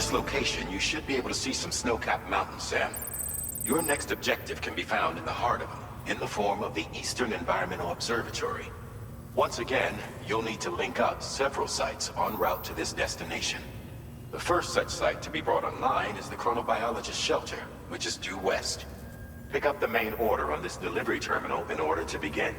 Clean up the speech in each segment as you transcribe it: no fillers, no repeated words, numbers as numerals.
this location, you should be able to see some snow-capped mountains, Sam. Your next objective can be found in the heart of them, in the form of the Eastern Environmental Observatory. Once again, you'll need to link up several sites en route to this destination. The first such site to be brought online is the Chronobiologist Shelter, which is due west. Pick up the main order on this delivery terminal in order to begin.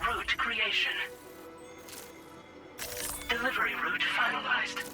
Route creation. Delivery route finalized.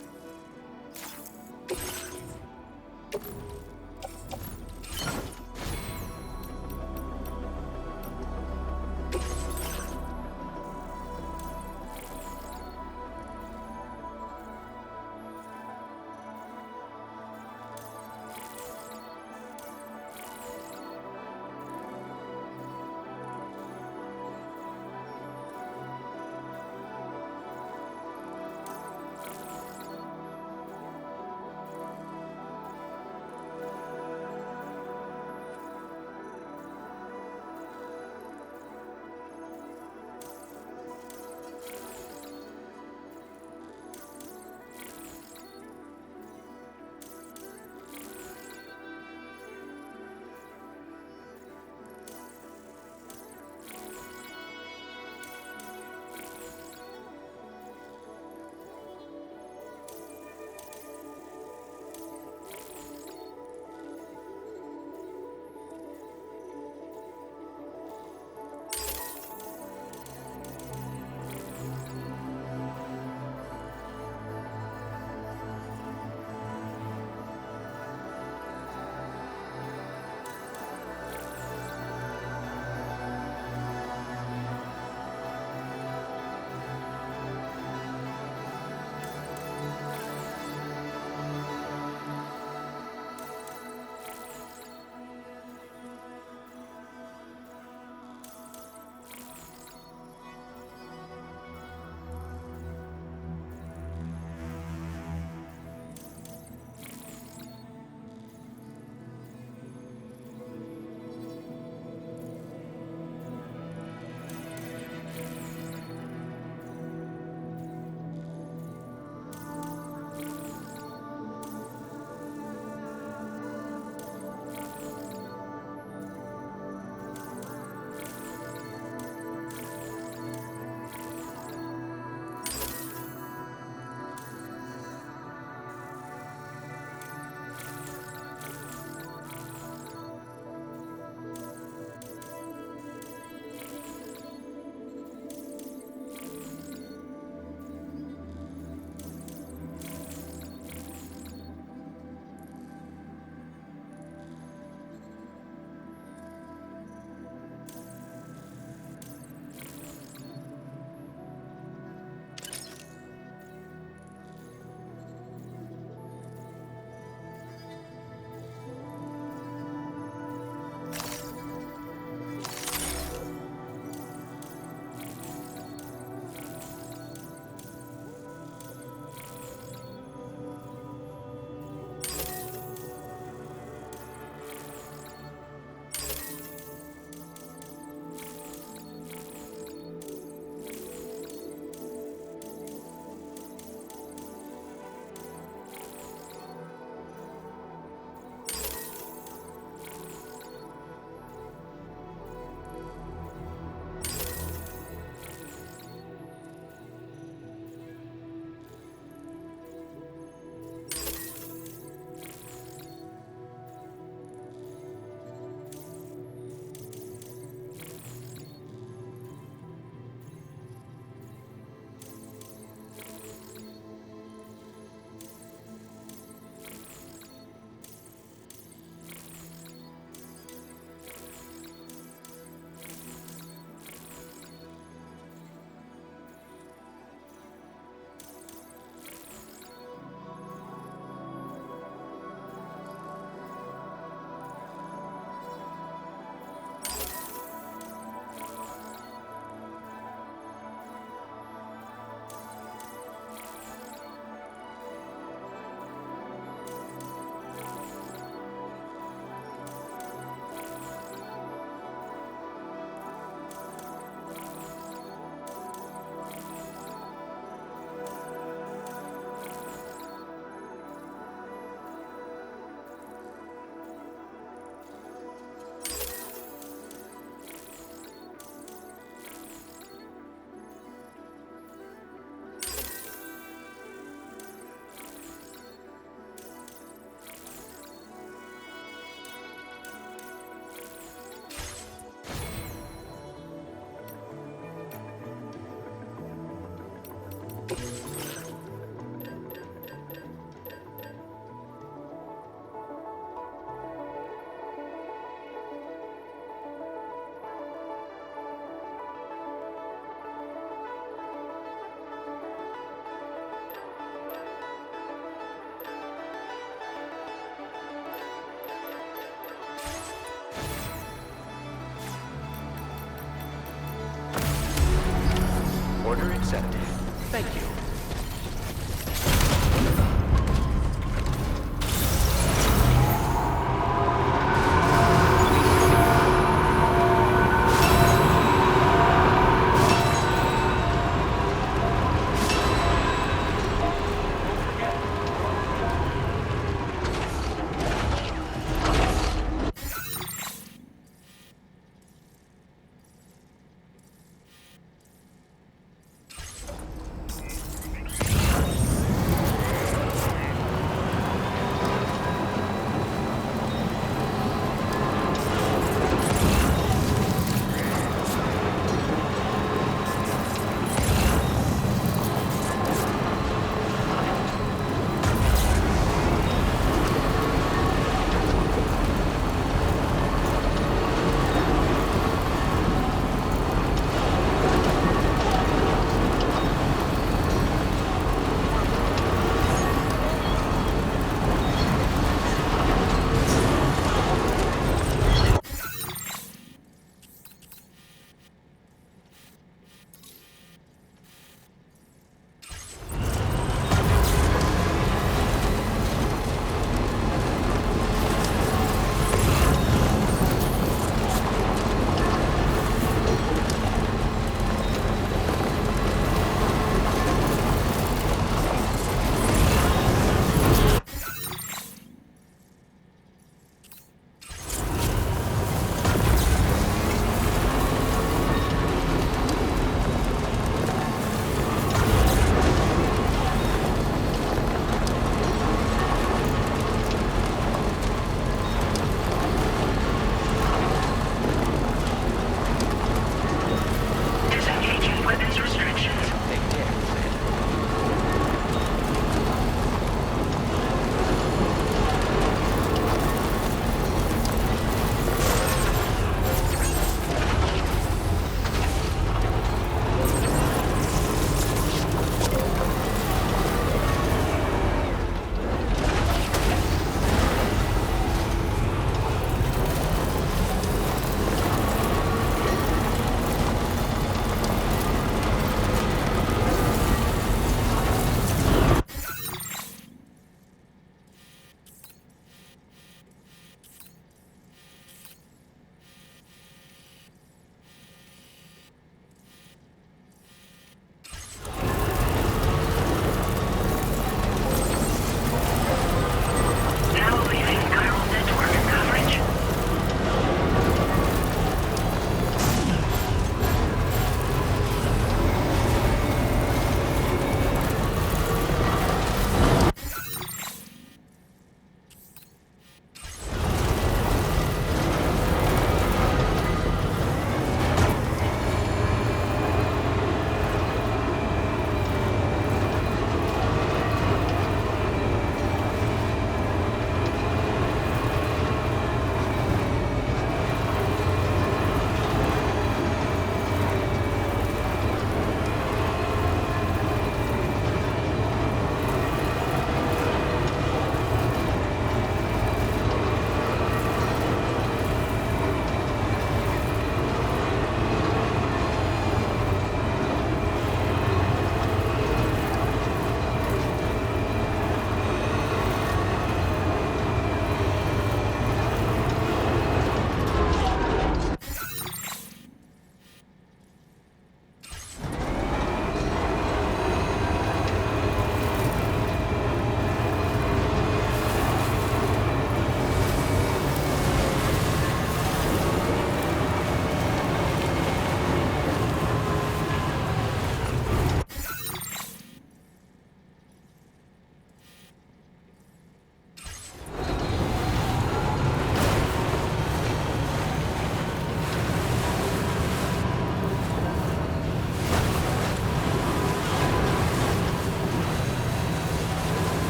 Order accepted. Thank you.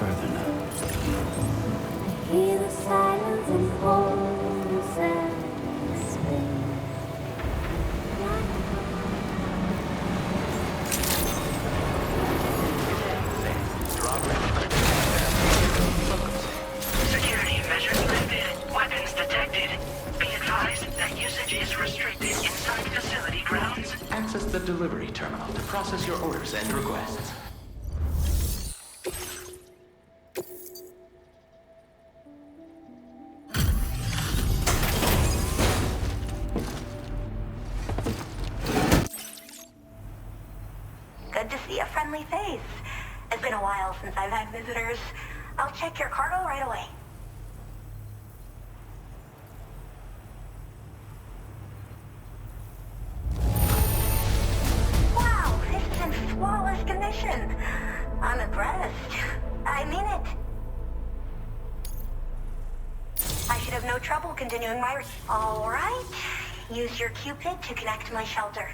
further now. Hear the silence and wholeness and space. Security measures lifted. Weapons detected. Be advised that usage is restricted inside facility grounds. Access the delivery terminal to process your orders and requests. Good to see a friendly face. It's been a while since I've had visitors. I'll check your cargo right away. Wow, this is in flawless condition. I'm impressed. I mean it. I should have no trouble continuing my... All right. Use your Cupid to connect to my shelter.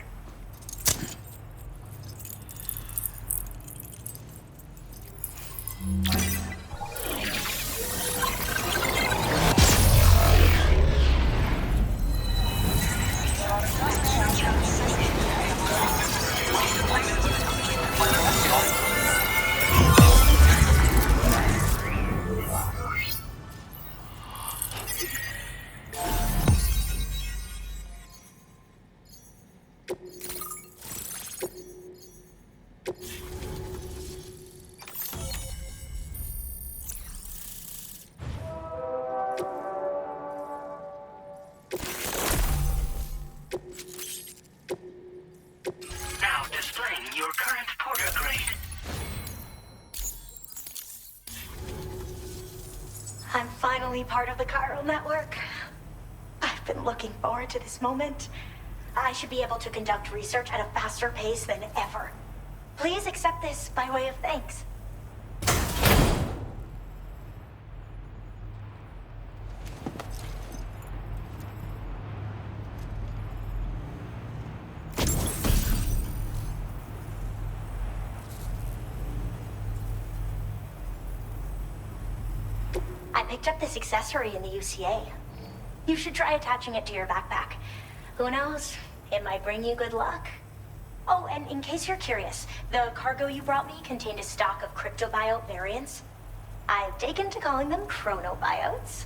Now displaying your current porter grade. I'm finally part of the chiral network. I've been looking forward to this moment. I should be able to conduct research at a faster pace than ever. Please accept this by way of thanks. I picked up this accessory in the UCA. You should try attaching it to your backpack. Who knows? It might bring you good luck. Oh, and in case you're curious, the cargo you brought me contained a stock of cryptobiote variants. I've taken to calling them chronobiotes.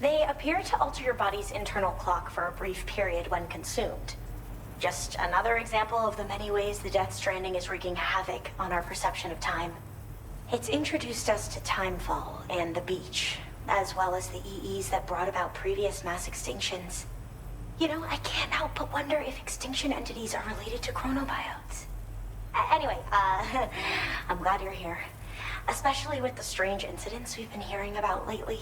They appear to alter your body's internal clock for a brief period when consumed. Just another example of the many ways the Death Stranding is wreaking havoc on our perception of time. It's introduced us to Timefall and the beach, as well as the EEs that brought about previous mass extinctions. You know, I can't help but wonder if extinction entities are related to chronobiotes. Anyway, I'm glad you're here. Especially with the strange incidents we've been hearing about lately.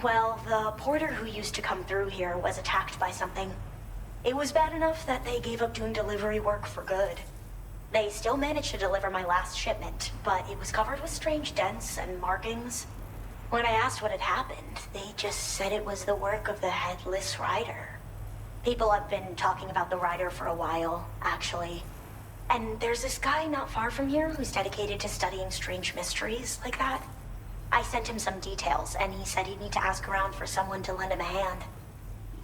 Well, the porter who used to come through here was attacked by something. It was bad enough that they gave up doing delivery work for good. They still managed to deliver my last shipment, but it was covered with strange dents and markings. When I asked what had happened, they just said it was the work of the Headless Rider. People have been talking about the Rider for a while, actually. And there's this guy not far from here who's dedicated to studying strange mysteries like that. I sent him some details, and he said he'd need to ask around for someone to lend him a hand.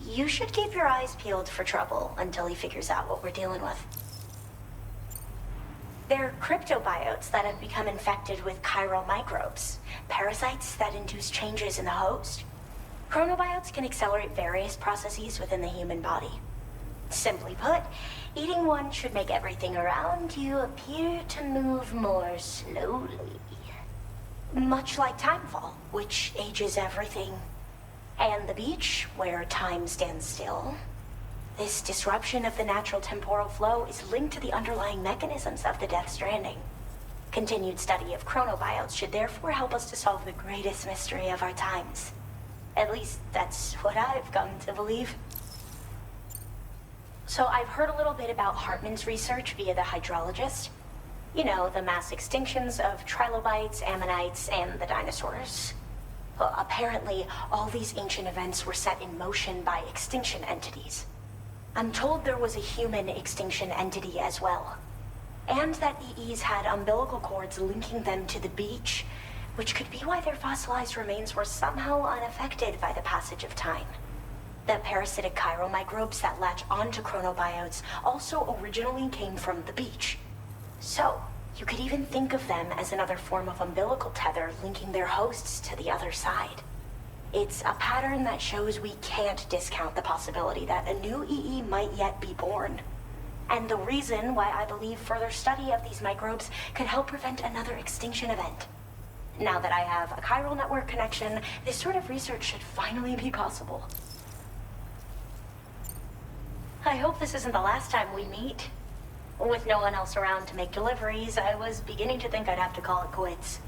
You should keep your eyes peeled for trouble until he figures out what we're dealing with. They're cryptobiotes that have become infected with chiral microbes, parasites that induce changes in the host. Chronobiotes can accelerate various processes within the human body. Simply put, eating one should make everything around you appear to move more slowly. Much like Timefall, which ages everything. And the beach, where time stands still. This disruption of the natural temporal flow is linked to the underlying mechanisms of the Death Stranding. Continued study of chronobiotes should therefore help us to solve the greatest mystery of our times. At least, that's what I've come to believe. So I've heard a little bit about Hartman's research via the hydrologist. You know, the mass extinctions of trilobites, ammonites, and the dinosaurs. Well, apparently, all these ancient events were set in motion by extinction entities. I'm told there was a human extinction entity as well. and that EEs had umbilical cords linking them to the beach, which could be why their fossilized remains were somehow unaffected by the passage of time. The parasitic chiromicrobes that latch onto chronobiotes also originally came from the beach. So, you could even think of them as another form of umbilical tether linking their hosts to the other side. It's a pattern that shows we can't discount the possibility that a new EE might yet be born. And the reason why I believe further study of these microbes could help prevent another extinction event. Now that I have a chiral network connection, this sort of research should finally be possible. I hope this isn't the last time we meet. With no one else around to make deliveries, I was beginning to think I'd have to call it quits.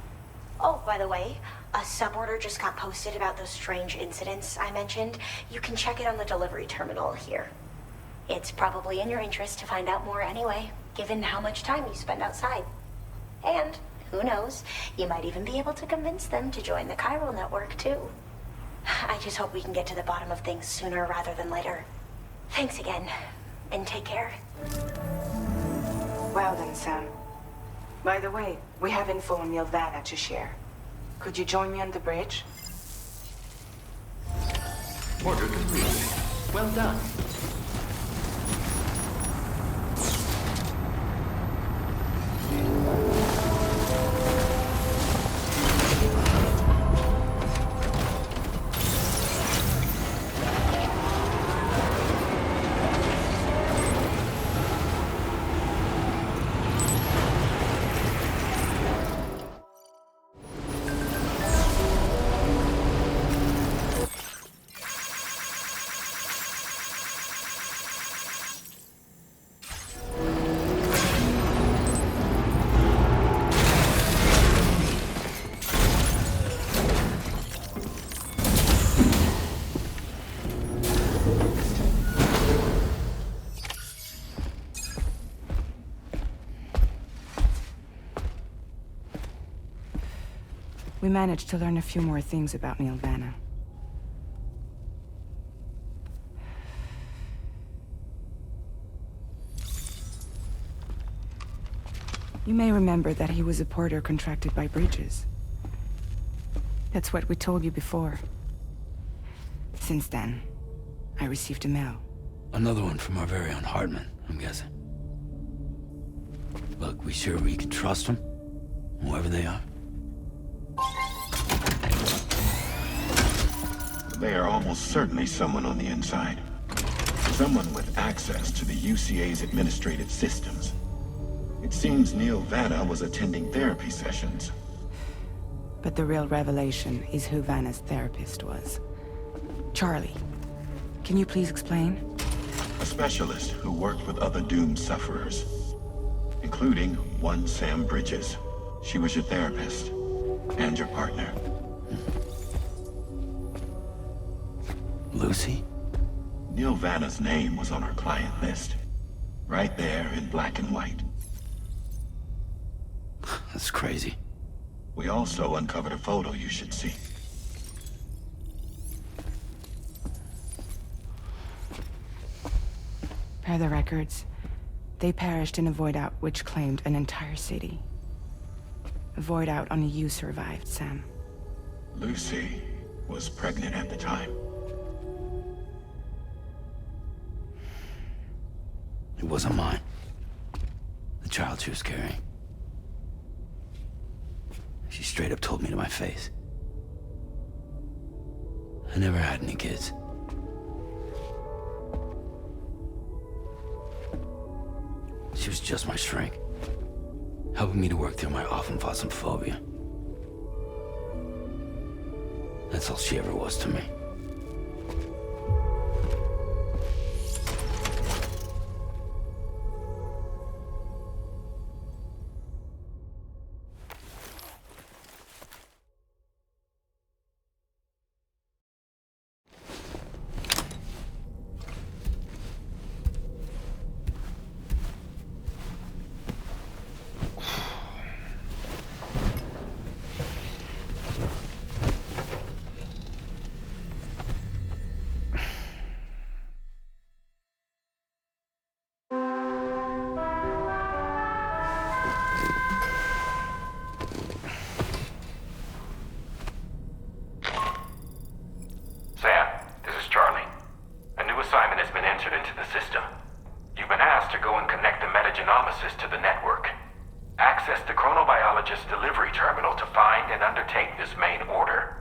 Oh, by the way, a suborder just got posted about those strange incidents I mentioned. You can check it on the delivery terminal here. It's probably in your interest to find out more anyway, given how much time you spend outside. And, who knows, you might even be able to convince them to join the chiral network, too. I just hope we can get to the bottom of things sooner rather than later. Thanks again, and take care. Well then, Sam. By the way, we have info on Nilvana to share. Could you join me on the bridge? Order complete. Well done. We managed to learn a few more things about Nilvana. You may remember that he was a porter contracted by Bridges. That's what we told you before. Since then, I received a mail. Another one from our very own Hartman, I'm guessing. Look, we sure we can trust them? Whoever they are? They are almost certainly someone on the inside. Someone with access to the UCA's administrative systems. It seems Neil Vanna was attending therapy sessions. But the real revelation is who Vanna's therapist was. Charlie, can you please explain? A specialist who worked with other doomed sufferers, including one Sam Bridges. She was your therapist and your partner. Lucy? Neil Vanna's name was on our client list. Right there in black and white. That's crazy. We also uncovered a photo you should see. Per the records, they perished in a void out which claimed an entire city. A void out only you survived, Sam. Lucy was pregnant at the time. It wasn't mine. The child she was carrying. She straight up told me to my face. I never had any kids. She was just my shrink, helping me to work through my often phobia. That's all she ever was to me. genomicis to the network. Access the chronobiologist's delivery terminal to find and undertake this main order.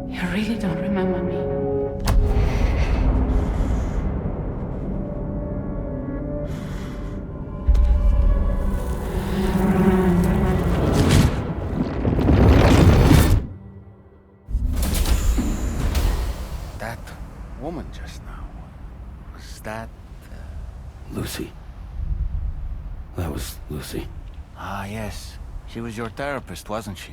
You really don't remember me. That woman just now, was that... Lucy. That was Lucy. Ah, yes. She was your therapist, wasn't she?